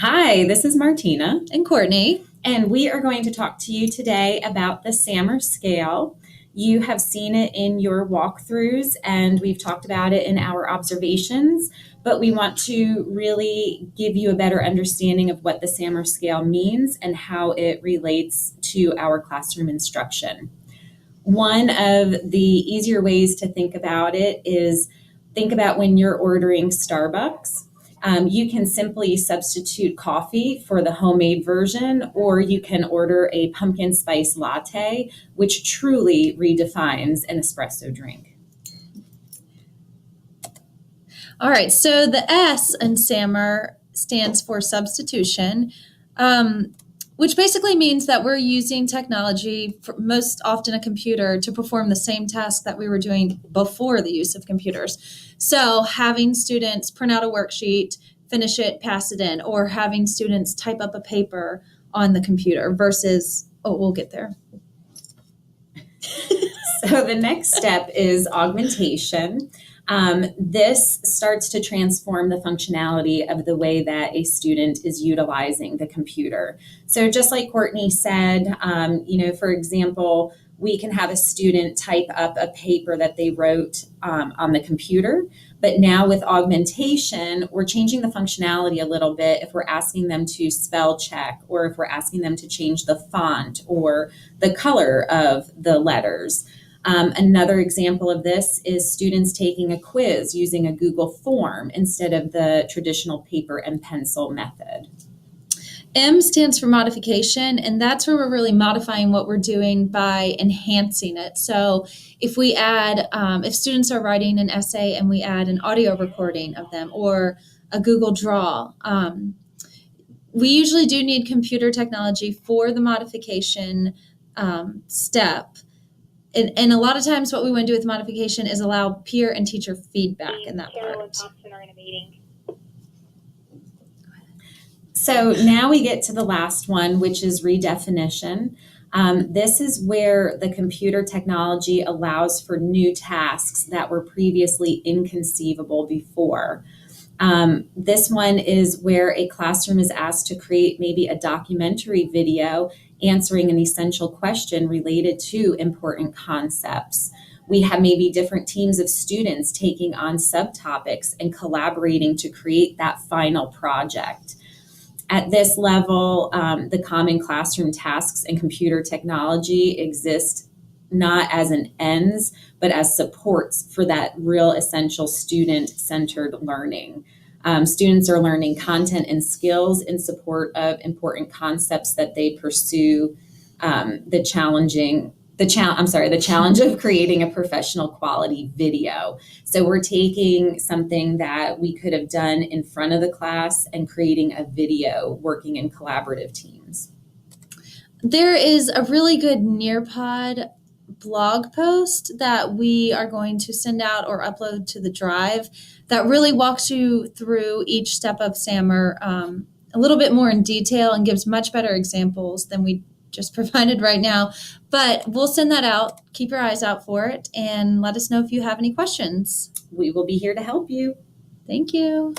Hi, this is Martina, And Courtney. and we are going to talk to you today about the SAMR scale. You have seen it in your walkthroughs, and we've talked about it in our observations, but we want to really give you a better understanding of what the SAMR scale means and how it relates to our classroom instruction. One of the easier ways to think about it is think about when you're ordering Starbucks. You can simply substitute coffee for the homemade version, or you can order a pumpkin spice latte, which truly redefines an espresso drink. All right, so the S in SAMR stands for substitution, which basically means that we're using technology, for most often a computer, to perform the same task that we were doing before the use of computers. So having students print out a worksheet, finish it, pass it in, or having students type up a paper on the computer versus, we'll get there. So the next step is augmentation. This starts to transform the functionality of the way that a student is utilizing the computer. So just like Courtney said, for example, we can have a student type up a paper that they wrote on the computer. But now with augmentation, we're changing the functionality a little bit if we're asking them to spell check, or if we're asking them to change the font or the color of the letters. Another example of this is students taking a quiz using a Google form instead of the traditional paper and pencil method. M stands for modification, and that's where we're really modifying what we're doing by enhancing it. So if we add, if students are writing an essay and we add an audio recording of them or a Google Draw, we usually do need computer technology for the modification step. And a lot of times what we want to do with modification is allow peer and teacher feedback in that part. Are in a meeting. So now we get to the last one, which is redefinition. This is where the computer technology allows for new tasks that were previously inconceivable before. This one is where a classroom is asked to create maybe a documentary video answering an essential question related to important concepts. We have maybe different teams of students taking on subtopics and collaborating to create that final project. At this level, the common classroom tasks and computer technology exist not as an ends, but as supports for that real essential student-centered learning. Students are learning content and skills in support of important concepts that they pursue. The challenge of creating a professional quality video. So we're taking something that we could have done in front of the class and creating a video working in collaborative teams. There is a really good Nearpod blog post that we are going to send out or upload to the drive that really walks you through each step of SAMR a little bit more in detail and gives much better examples than we just provided right now. But we'll send that out. Keep your eyes out for it and let us know if you have any questions. We will be here to help you. Thank you.